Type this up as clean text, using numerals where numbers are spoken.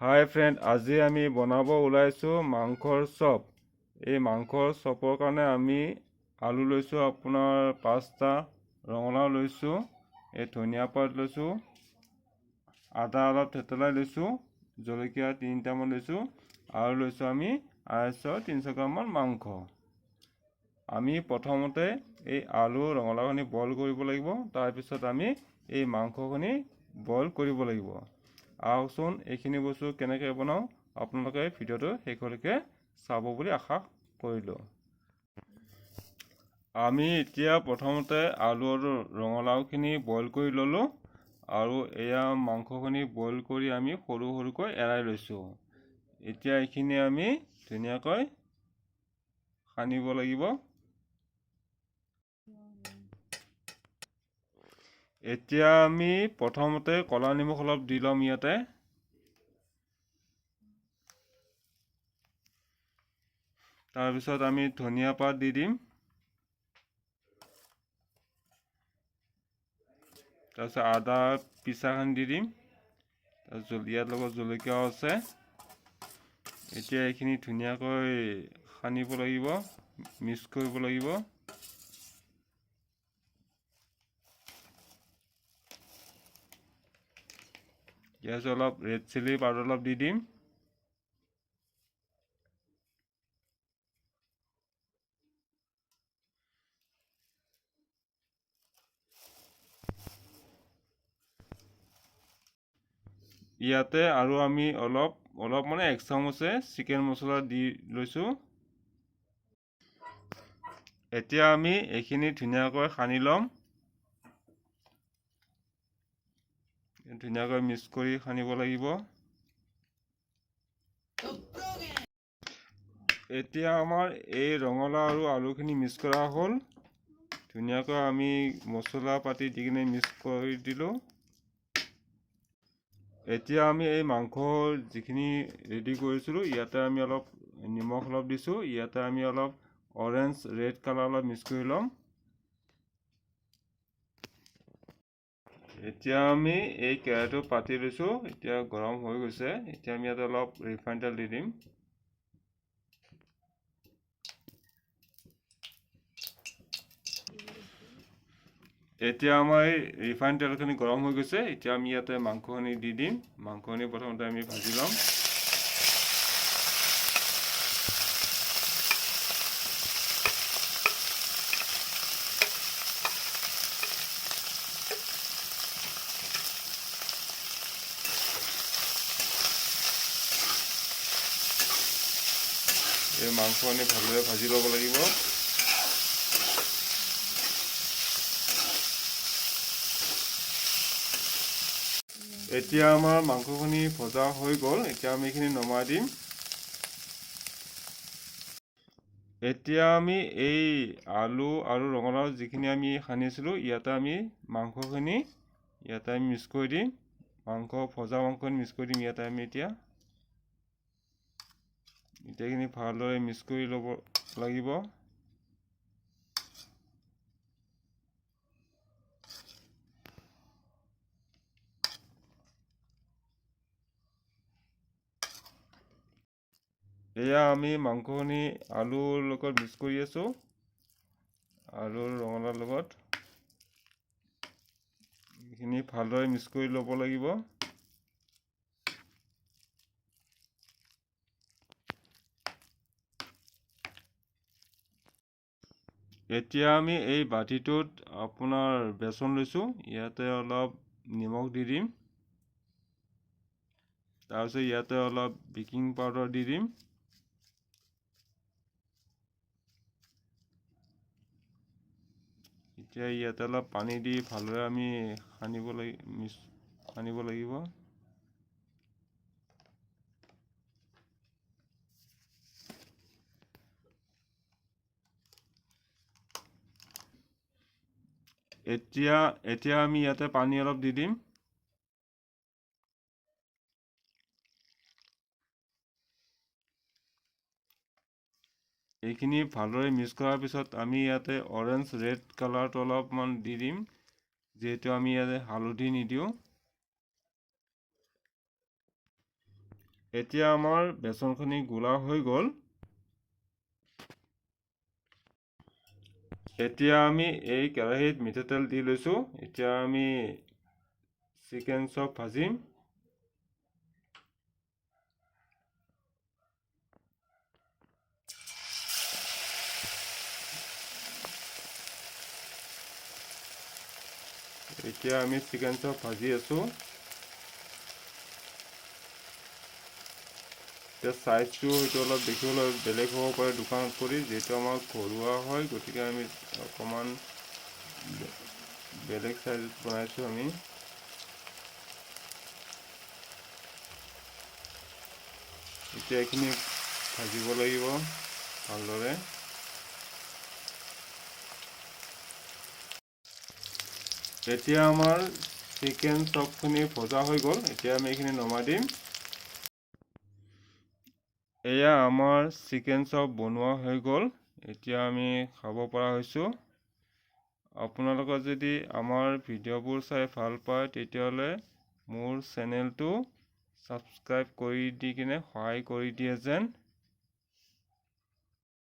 হাই friend, আজি আমি বনাব ওলাইছোঁ মাংসৰ চপ। এই মাংসৰ চপৰ কাৰণে আমি আলু লৈছোঁ আপোনাৰ 5টা, ৰঙালাও লৈছোঁ, এই ধনিয়া পাত লৈছোঁ, আদা অলপ থেতেলাই লৈছোঁ, জলকীয়া 3টামান লৈছোঁ আৰু লৈছোঁ আমি 250-300 গ্ৰামমান মাংস। আমি প্ৰথমতে এই আলু ৰঙালাওখিনি বইল কৰিব লাগিব, তাৰপিছত আমি এই মাংসখিনি বইল কৰিব লাগিব। আহকচোন এইখিনি বস্তু কেনেকৈ বনাওঁ আপোনালোকে ভিডিঅ'টো শেষলৈকে চাব বুলি আশা কৰিলোঁ। আমি এতিয়া প্ৰথমতে আলু আৰু ৰঙালাওখিনি বইল কৰি ল'লোঁ আৰু এয়া মাংসখিনি বইল কৰি আমি সৰু সৰুকৈ এৰাই লৈছোঁ। এতিয়া এইখিনি আমি ধুনীয়াকৈ সানিব লাগিব। এতিয়া আমি প্ৰথমতে ক'লা নিমখ অলপ দি ল'ম ইয়াতে। তাৰপিছত আমি ধনিয়া পাত দি দিম। তাৰপিছত আদা পিচাখিনি দি দিম। তাৰপিছত ইয়াৰ লগত জলকীয়াও আছে। এতিয়া এইখিনি ধুনীয়াকৈ সানিব লাগিব, মিক্স কৰিব লাগিব। ইয়াত অলপ ৰেড চিলি পাউডাৰ অলপ দি দিম। ইয়াতে আৰু আমি অলপ মানে 1 চামুচে চিকেন মছলা দি লৈছোঁ। এতিয়া আমি এইখিনি ধুনীয়াকৈ সানি ল'ম। ধুনীয়াকৈ মিক্স কৰি সানিব লাগিব। এতিয়া আমাৰ এই ৰঙালাও আৰু আলুখিনি মিক্স কৰা হ'ল। ধুনীয়াকৈ আমি মছলা পাতি দি কিনে মিক্স কৰি দিলোঁ। এতিয়া আমি এই মাংস যিখিনি ৰেডি কৰিছিলোঁ ইয়াতে আমি অলপ নিমখ অলপ দিছোঁ। ইয়াতে আমি অলপ অৰেঞ্জ ৰেড কালাৰ অলপ মিক্স কৰি ল'ম। এতিয়া আমি এই কেৰাহীটো পাতি লৈছোঁ। এতিয়া গৰম হৈ গৈছে। এতিয়া আমি ইয়াতে অলপ ৰিফাইন তেল দি দিম। এতিয়া আমাৰ এই ৰিফাইন তেলখিনি গৰম হৈ গৈছে। এতিয়া আমি ইয়াতে মাংসখিনি দি দিম। মাংসখিনি প্ৰথমতে আমি ভাজি ল'ম। এই মাংসখিনি ভালদৰে ভাজি ল'ব লাগিব। এতিয়া আমাৰ মাংসখিনি ভজা হৈ গ'ল। এতিয়া আমি এইখিনি নমাই দিম। এতিয়া আমি এই আলু আৰু ৰঙালাও যিখিনি আমি সানিছিলোঁ ইয়াতে আমি মাংসখিনি ইয়াতে আমি মিক্স কৰি দিম। ভজা মাংসখিনি মিক্স কৰি দিম ইয়াতে আমি এতিয়া এইখিনি ভালদৰে মিক্স কৰি ল'ব লাগিব। এয়া আমি মাংসখিনি আলুৰ লগত মিক্স কৰি আছোঁ। আলু ৰঙালাওৰ লগত এইখিনি ভালদৰে মিক্স কৰি ল'ব লাগিব। এতিয়া আমি এই বাতিটোত আপোনাৰ বেচন লৈছোঁ। ইয়াতে অলপ নিমখ দি দিম। তাৰপিছত ইয়াতে অলপ বেকিং পাউডাৰ দি দিম। এতিয়া ইয়াতে অলপ পানী দি ভালদৰে আমি সানিব লাগিব। এতিয়া আমি ইয়াতে পানী অলপ দি দিম। এইখিনি ভালদৰে মিক্স কৰাৰ পিছত আমি ইয়াতে অৰেঞ্জ ৰেড কালাৰটো অলপমান দি দিম, যিহেতু আমি ইয়াতে হালধি নিদিওঁ। এতিয়া আমাৰ বেচনখিনি গুলা হৈ গ'ল। এতিয়া আমি এই কেৰাহীত মিঠাতেল দি লৈছোঁ। এতিয়া আমি চিকেন চপ ভাজিম। এতিয়া আমি চিকেন চপ ভাজি আছোঁ। এতিয়া চাইজটো হয়তো অলপ দেখিবলৈ বেলেগ হ'ব পাৰে দোকানত কৰি, যিহেতু আমাৰ ঘৰুৱা হয়, গতিকে আমি অকণমান বেলেগ চাইজত বনাইছোঁ আমি। এতিয়া এইখিনি ভাজিব লাগিব ভালদৰে। এতিয়া আমাৰ চিকেন চপখিনি ভজা হৈ গ'ল। এতিয়া আমি এইখিনি নমাই দিম। এয়া আমাৰ চিকেন চপ বনোৱা হৈ গ'ল। এতিয়া আমি খাব পৰা হৈছোঁ। আপোনালোকে যদি আমাৰ ভিডিঅ'বোৰ চাই ভাল পায়, তেতিয়াহ'লে মোৰ চেনেলটো ছাবস্ক্ৰাইব কৰি দি কিনে সহায় কৰি দিয়ে যেন।